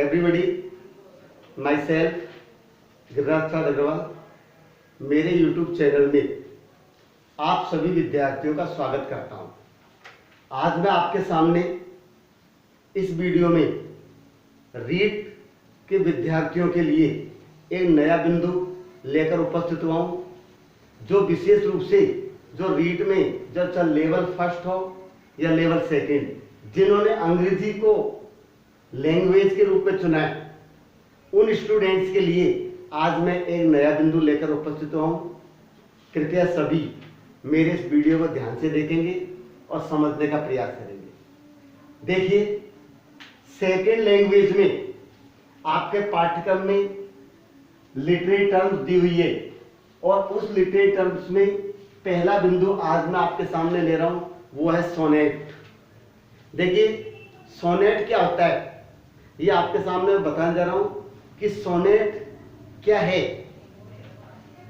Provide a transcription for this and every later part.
Everybody, my self Giriraj प्रसाद अग्रवाल। मेरे YouTube channel में आप सभी विद्यार्थियों का स्वागत करता हूं। आज मैं आपके सामने इस वीडियो में रीट के विद्यार्थियों के लिए एक नया बिंदु लेकर उपस्थित हुआ हूं, जो विशेष रूप से जो रीट में जब चाहे लेवल फर्स्ट हो या लेवल सेकेंड, जिन्होंने अंग्रेजी को लैंग्वेज के रूप में चुना है, उन स्टूडेंट्स के लिए आज मैं एक नया बिंदु लेकर उपस्थित हुआ हूं। कृपया सभी मेरे इस वीडियो को ध्यान से देखेंगे और समझने का प्रयास करेंगे। देखिए, सेकेंड लैंग्वेज में आपके पाठ्यक्रम में लिटरेरी टर्म्स दी हुई है और उस लिटरेरी टर्म्स में पहला बिंदु आज मैं आपके सामने ले रहा हूं, वो है सोनेट। देखिए, सोनेट क्या होता है ये आपके सामने बताने जा रहा हूं कि सोनेट क्या है।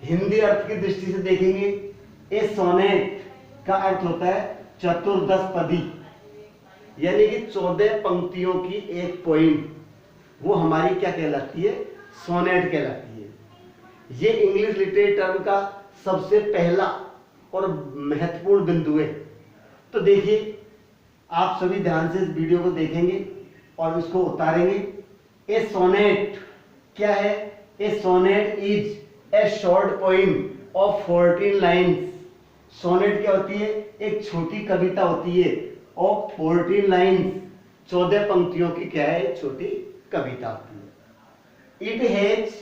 हिंदी अर्थ की दृष्टि से देखेंगे, ए सोनेट का अर्थ होता है चतुर्दश पदी, यानी कि 14 पंक्तियों की एक पोइम, वो हमारी क्या कहलाती है, सोनेट कहलाती है। ये इंग्लिश लिटरेरी टर्म का सबसे पहला और महत्वपूर्ण बिंदु है। तो देखिए, आप सभी ध्यान से इस वीडियो को देखेंगे और इसको उतारेंगे। ए सोनेट क्या है? A sonnet is a short poem of 14 lines. Sonnet क्या होती है? एक छोटी कविता होती है ऑफ 14 लाइन्स, 14 पंक्तियों की क्या है, छोटी कविता होती है। It has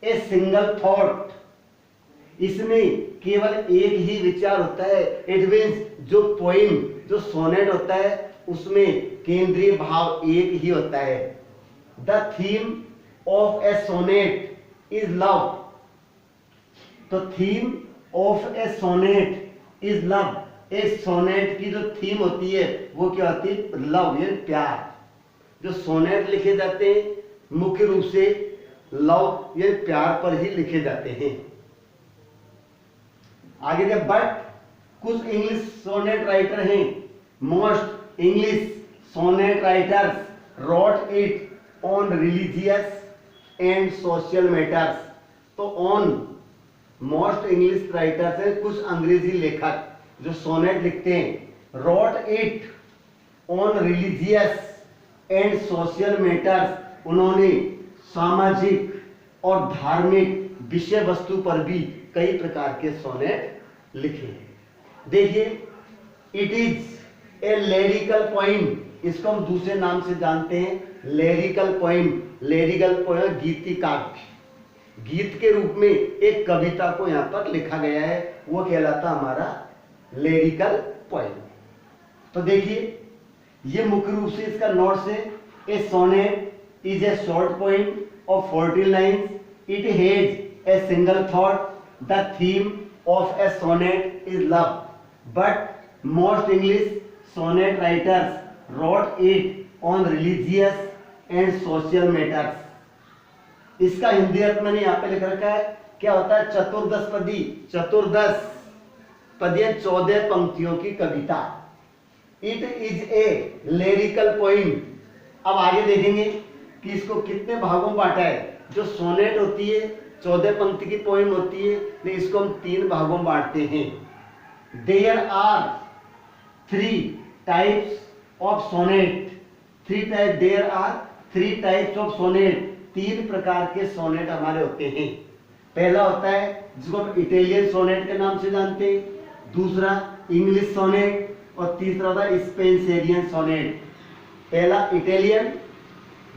a single thought, इसमें केवल एक ही विचार होता है। इट मीन्स जो पोइम, जो सोनेट होता है, उसमें केंद्रीय भाव एक ही होता है। The theme of a sonnet is love. तो theme of a sonnet is love. A sonnet की जो थीम होती है वो क्या होती है? लव, यानी प्यार। जो सोनेट लिखे जाते हैं मुख्य रूप से लव यानी प्यार पर ही लिखे जाते हैं। आगे जब बट कुछ इंग्लिश सोनेट राइटर हैं, most English sonnet writers wrote it on religious and social matters. तो ऑन मोस्ट इंग्लिश राइटर्स हैं, कुछ अंग्रेजी लेखक जो सोनेट लिखते हैं, wrote it on religious and social matters. उन्होंने सामाजिक और धार्मिक विषय वस्तु पर भी कई प्रकार के सोनेट लिखे हैं। देखिए, it is a lyrical poem, इसको हम दूसरे नाम से जानते हैं लिरिकल पोइम। लिरिकल पोइम गीति काव्य, गीत के रूप में एक कविता को यहाँ पर लिखा गया है, वो कहलाता हमारा लिरिकल पोइम। तो देखिए, ये मुख्य रूप से इसका नोट्स है। A sonnet is a short poem of 14 lines. It has a single thought. The theme of a sonnet is love, but most English sonnet writers wrote it on religious and social matters. इसका हिंदी अर्थ मैंने यहाँ पे लिख रखा है, क्या होता है? चतुर्दश पदी। चतुर्दश पदी 14 पंक्तियों की कविता। It is a lyrical poem. अब आगे देखेंगे कि इसको कितने भागों में बांटा है। जो सोनेट होती है 14 पंक्ति की पोइम होती है, तो इसको हम 3 भागों में बांटते हैं। There are 3 types of sonnet. There are 3 types of sonnet. 3 प्रकार के सोनेट हमारे होते हैं। पहला होता है जिसको हम इटालियन सोनेट के नाम से जानते हैं, दूसरा इंग्लिश सोनेट और तीसरा होता है स्पेंसेरियन सोनेट। पहला इटालियन,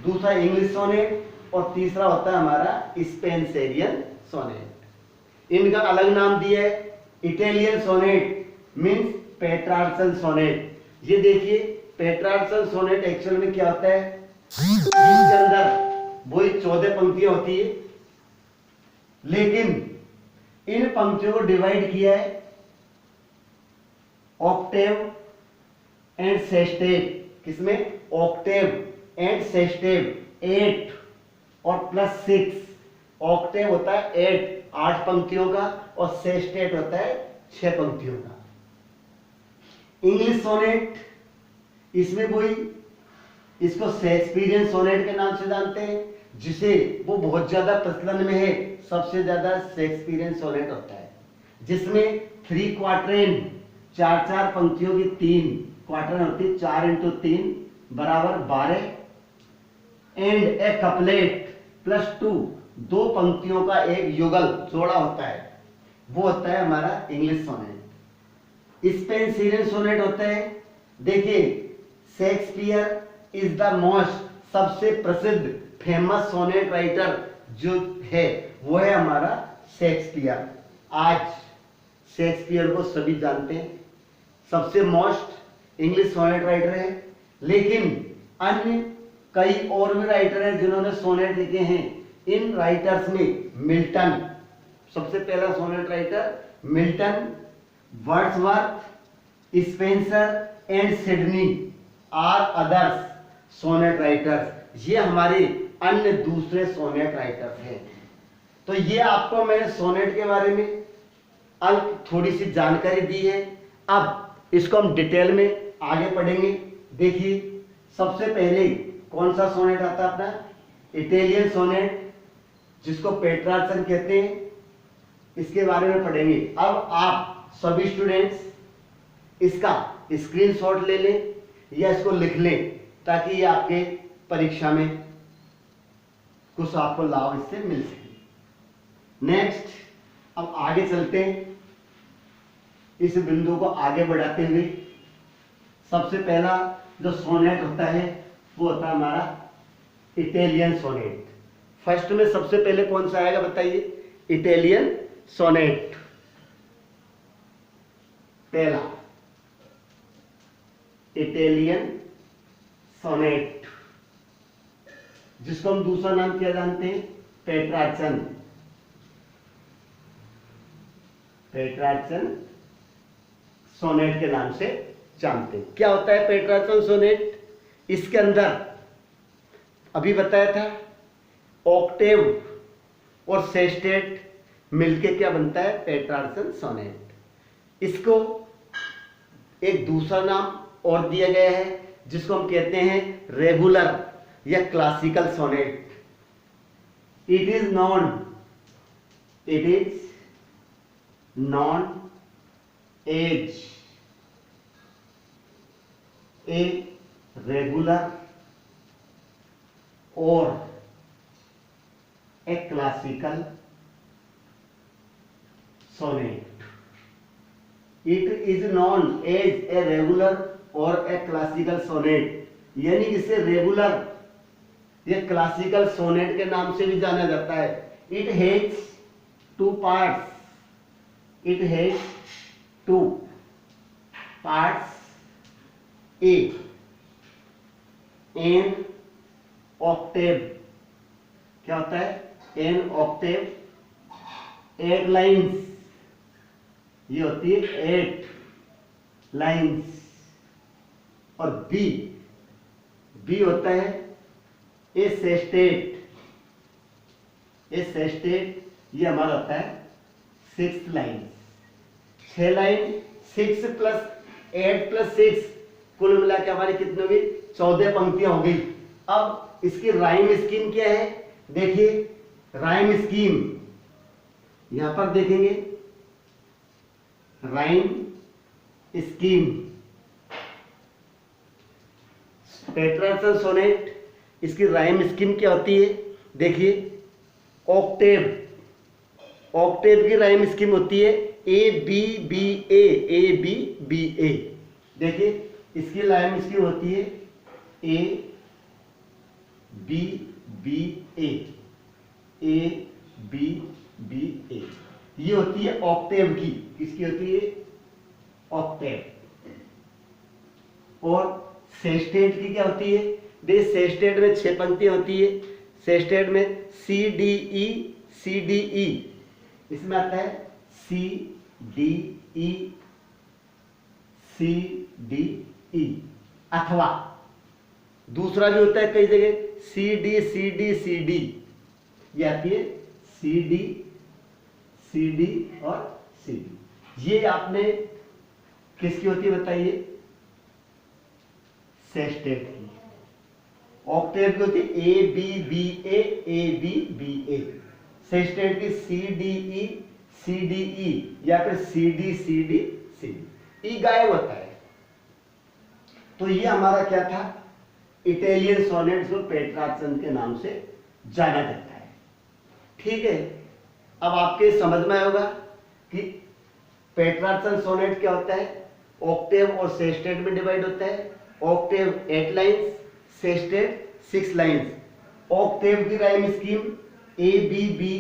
दूसरा इंग्लिश सोनेट और तीसरा होता है हमारा स्पेंसेरियन सोनेट। इनका अलग नाम दिया है। Italian sonnet means Petrarchal sonnet. ये देखिए, पेट्रार्चल सोनेट एक्चुअल में क्या होता है, इसके अंदर वही 14 पंक्तियां होती है, लेकिन इन पंक्तियों को डिवाइड किया है ऑक्टेव एंड सेस्टेव। किसमें? Octave and सेस्टेव। 8 और प्लस 6। ऑक्टेव होता है 8 पंक्तियों का और सेस्टेट होता है 6 पंक्तियों का। इंग्लिश सोनेट, इसमें वही इसको शेक्सपियरियन सोनेट के नाम से जानते हैं, जिसे वो बहुत ज्यादा प्रचलन में है। सबसे ज्यादा शेक्सपियरियन सोनेट होता है जिसमें 3 क्वार्टरेन, 4 पंक्तियों की 3 क्वार्टरेन होती है, 4 × 3 बराबर 12, एंड ए कपलेट +2, 2 पंक्तियों का एक युगल जोड़ा होता है, वो होता है हमारा इंग्लिश सोनेट। स्पेंसरियन सोनेट होता है, देखिए शेक्सपियर इज द मोस्ट, सबसे प्रसिद्ध फेमस सोनेट राइटर जो है वो है हमारा शेक्सपियर। आज शेक्सपियर को सभी जानते हैं, सबसे मोस्ट इंग्लिश सोनेट राइटर है। लेकिन अन्य कई और भी राइटर हैं जिन्होंने सोनेट लिखे हैं। इन राइटर्स में मिल्टन, सबसे पहला sonnet writer Milton, Wordsworth, Spenser and Sidney are others sonnet writers. ये हमारे अन्य दूसरे सोनेट राइटर्स हैं। तो ये आपको मैंने सोनेट के बारे में अल्प थोड़ी सी जानकारी दी है। अब इसको हम डिटेल में आगे पढ़ेंगे। देखिए सबसे पहले कौन सा सोनेट आता है अपना, इटालियन सोनेट, जिसको पेट्रार्चन कहते हैं, इसके बारे में पढ़ेंगे। अब आप सभी स्टूडेंट्स इसका स्क्रीनशॉट ले लें या इसको लिख लें ताकि ये आपके परीक्षा में कुछ आपको लाभ इससे मिल सके। नेक्स्ट, अब आगे चलते हैं। इस बिंदु को आगे बढ़ाते हुए सबसे पहला जो सोनेट होता है वो होता है हमारा इटालियन सोनेट। फर्स्ट में सबसे पहले कौन सा आएगा बताइए, इटालियन सोनेट। पहला इटालियन सोनेट, जिसको हम दूसरा नाम क्या जानते हैं, पेट्रार्चन। पेट्रार्चन सोनेट के नाम से जानते हैं। क्या होता है पेट्रार्चन सोनेट? इसके अंदर अभी बताया था ऑक्टेव और सेस्टेट मिलके क्या बनता है, पेट्रार्चन सोनेट। इसको एक दूसरा नाम और दिया गया है जिसको हम कहते हैं रेगुलर या classical sonnet. It is known as a regular और a classical sonnet. It is known as a regular और ए क्लासिकल सोनेट, यानी इसे रेगुलर या क्लासिकल सोनेट के नाम से भी जाना जाता है। It has 2 parts, it has 2 parts, a an octave. क्या होता है, एन ऑक्टेव, 8 लाइन्स, ये होती है 8 लाइन्स। और बी होता है ए सेस्टेट, ए सेस्टेट, ये हमारा होता है 6 लाइन। 6 लाइन, 6 + 8 + 6, कुल मिला के हमारी कितनी हुई, 14 पंक्तियां हो गई। अब इसकी राइम स्कीम क्या है, देखिए राइम स्कीम यहां पर देखेंगे, राइम स्कीम पेट्रार्चन सोनेट, इसकी राइम स्कीम क्या होती है, देखिए ऑक्टेव, ऑक्टेव की राइम स्कीम होती है A B B A, A B B A. देखिए इसकी राइम स्कीम होती है A B B A, A B B A. ये होती है ऑक्टेव की, किसकी होती है, ऑक्टेव। और सेस्टेट की क्या होती है, दे सेस्टेट में 6 पंक्तियां होती है। सेस्टेट में सी डी ई, सी डी ई, इसमें आता है सी डी ई, सी डी ई, अथवा दूसरा भी होता है कई जगह C D C D C D, ये आती है सी डी और सी डी। ये आपने किसकी होती है बताइए, सेस्टेट की। ऑक्टेव की होती है A B B A, A B B A. Sestet की सी डी ई या फिर सी डी सी। ई गायब होता है। तो ये हमारा क्या था, इटालियन सोनेट जो पेट्रार्चन के नाम से जाना जाता है। ठीक है, अब आपके समझ में आएगा कि पेट्रार्चन सोनेट क्या होता है। ऑक्टेव और सेस्टेट में डिवाइड होता है। Octave 8 lines, sestet 6 lines. Octave की rhyme scheme A B B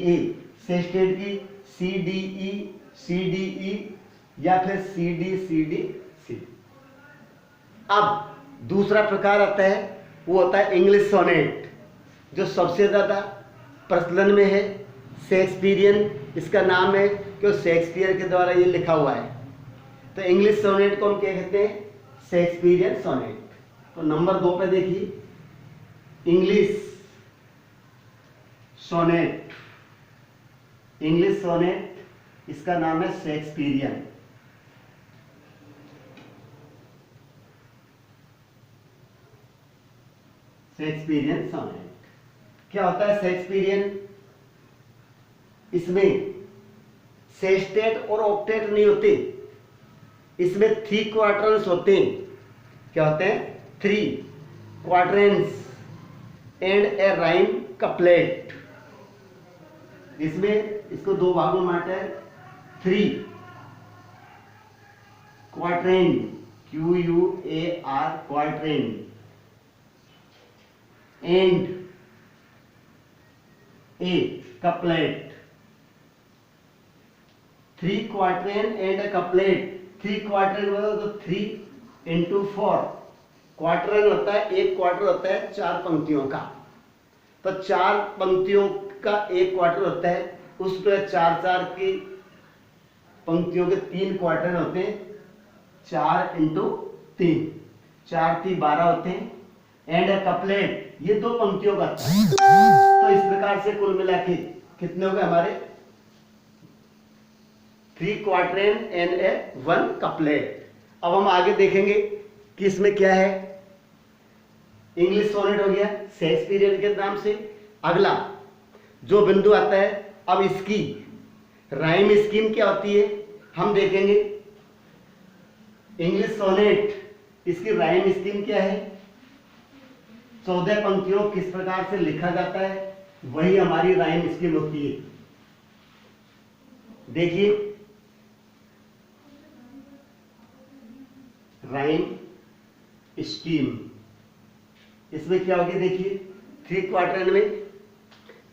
A, sestet की सी डी ई या फिर सी डी सी। अब दूसरा प्रकार आता है, वो होता है इंग्लिश सोनेट, जो सबसे ज्यादा प्रचलन में है। शेक्सपियरियन इसका नाम है, क्योंकि शेक्सपियर के द्वारा ये लिखा हुआ है। तो इंग्लिश सोनेट को हम क्या कहते हैं, शेक्सपियरियन सोनेट। तो नंबर 2 पे देखिए, इंग्लिश सोनेट। इंग्लिश सोनेट इसका नाम है शेक्सपियरियन। शेक्सपियरियन सोनेट क्या होता है। शेक्सपियरियन, इसमें सेस्टेट और ऑक्टेट नहीं होते, इसमें 3 क्वार्टर्स होते हैं। क्या होते हैं, 3 quarters and a rhyme couplet. इसमें इसको 2 भागों में बांटा है। 3 quatrain, QUAR quatrain, and a couplet. 3 quatrain and a couplet. 3 quatrain मतलब तो 3 इंटू 4। क्वार्टरेन होता है, एक क्वार्टर होता है 4 पंक्तियों का। तो 4 पंक्तियों का एक क्वार्टर होता है, उस पर 4 की पंक्तियों के 3 क्वार्टर होते हैं। 4 इंटू 3, 4 3 12 होते हैं। एंड ए कपलेट, ये 2 पंक्तियों का था। तो इस प्रकार से कुल मिला के कितने हो गए हमारे, 3 क्वार्टरेन एंड ए 1 कपलेट। अब हम आगे देखेंगे कि इसमें क्या है। इंग्लिश सोनेट हो गया शेक्सपियरियन के नाम से। अगला जो बिंदु आता है, अब इसकी राइम स्कीम क्या होती है हम देखेंगे। इंग्लिश सोनेट, इसकी राइम स्कीम क्या है। 14 पंक्तियों किस प्रकार से लिखा जाता है, वही हमारी राइम स्कीम होती है। देखिए, राइम स्कीम इसमें क्या होगी, देखिए 3 क्वार्टर में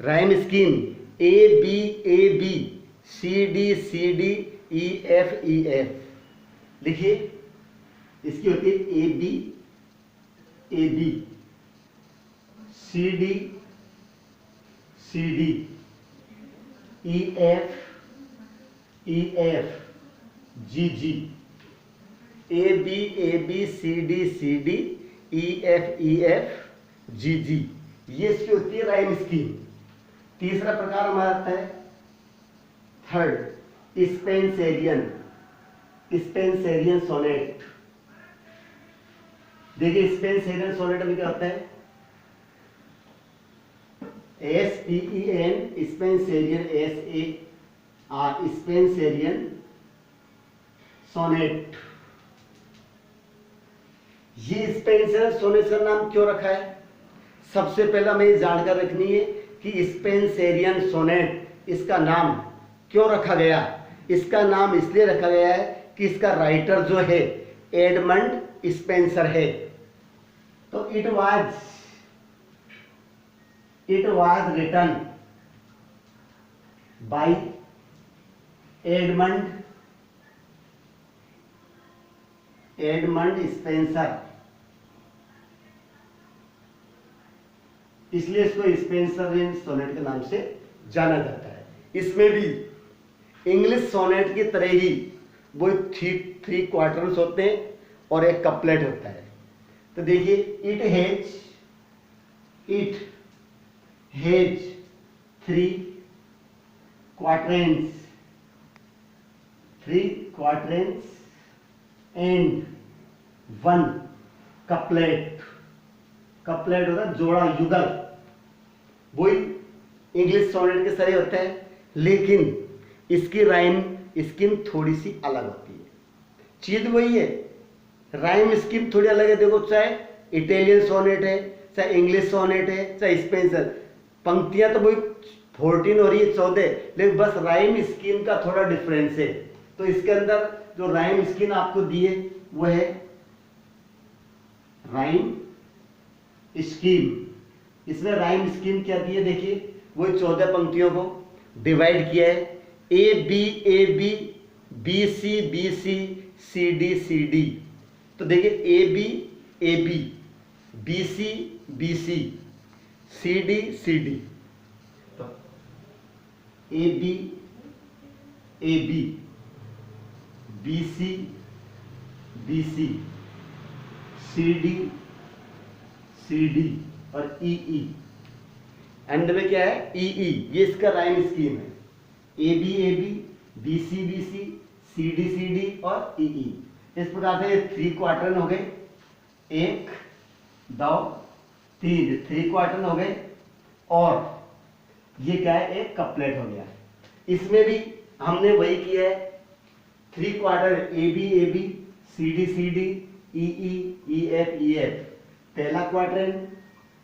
rhyme scheme A B C D E F. लिखिए, इसकी होती है A B C D E F G A B C D E F G. ये इसकी होती है राइम स्कीम। तीसरा प्रकार हमारा आता है थर्ड, स्पेंसरियन सोनेट। देखिए, स्पेंसरियन सोनेट में क्या होता है, SPEN स्पेंसरियन स्पेंसरियन सोनेट। ये स्पेंसर सोनेट का नाम क्यों रखा है, सबसे पहला हमें ये जानकर रखनी है कि स्पेंसरियन सोनेट इसका नाम क्यों रखा गया। इसका नाम इसलिए रखा गया है कि इसका राइटर जो है एडमंड स्पेंसर है। तो it was written by Edmund Spenser, इसलिए इसको स्पेंसरियन सोनेट के नाम से जाना जाता है। इसमें भी इंग्लिश सोनेट की तरह ही वो 3 क्वार्टर्स होते हैं और एक कपलेट होता है। तो देखिए, it has 3 quarters and 1 couplet. Couplet होता है जोड़ा, युगल, वही इंग्लिश सोनेट के तरह होता है, लेकिन इसकी राइम स्कीम थोड़ी सी अलग होती है। चीज वही है, राइम स्कीम थोड़ी अलग है। देखो, चाहे इटालियन सोनेट है, चाहे इंग्लिश सोनेट है, चाहे स्पेंसर, पंक्तियां तो वही 14 हो रही है, 14, लेकिन बस राइम स्कीम का थोड़ा डिफरेंस है। तो इसके अंदर जो राइम स्कीम आपको दी है वो है राइम स्कीम। इसमें राइम स्कीम क्या दी है, देखिए, वही 14 पंक्तियों को डिवाइड किया है, A B, B C, C D. तो देखिए, A B, B C, C D. तो A B, B C, C D और ई। एंड में क्या है, ई। ये इसका राइम स्कीम है, A B C, C D और ई। इस प्रकार से ये 3 क्वार्टर हो गए, 1 2 3, 3 क्वार्टर हो गए। और ये क्या है, एक कपलेट हो गया। इसमें भी हमने वही किया है, 3 quarter, A B, C D, E F. पहला क्वार्टर,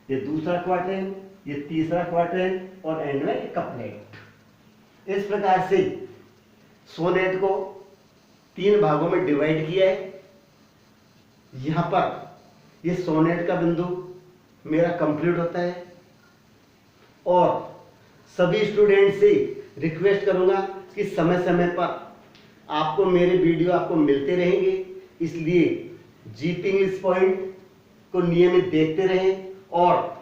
ये दूसरा क्वार्टर, ये तीसरा क्वार्टर और एंड में कपलेट। इस प्रकार से सोनेट को 3 भागों में डिवाइड किया है। यहां पर ये सोनेट का बिंदु मेरा कंप्लीट होता है। और सभी स्टूडेंट से रिक्वेस्ट करूंगा कि समय समय पर आपको मेरे वीडियो आपको मिलते रहेंगे, इसलिए जीपी इंग्लिश पॉइंट को नियमित देखते रहें और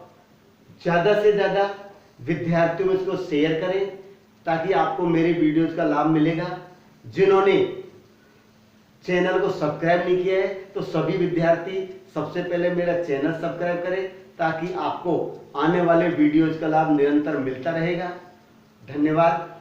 ज़्यादा से ज़्यादा विद्यार्थियों में इसको शेयर करें, ताकि आपको मेरे वीडियोज़ का लाभ मिलेगा। जिन्होंने चैनल को सब्सक्राइब नहीं किया है, तो सभी विद्यार्थी सबसे पहले मेरा चैनल सब्सक्राइब करें, ताकि आपको आने वाले वीडियोज़ का लाभ निरंतर मिलता रहेगा। धन्यवाद।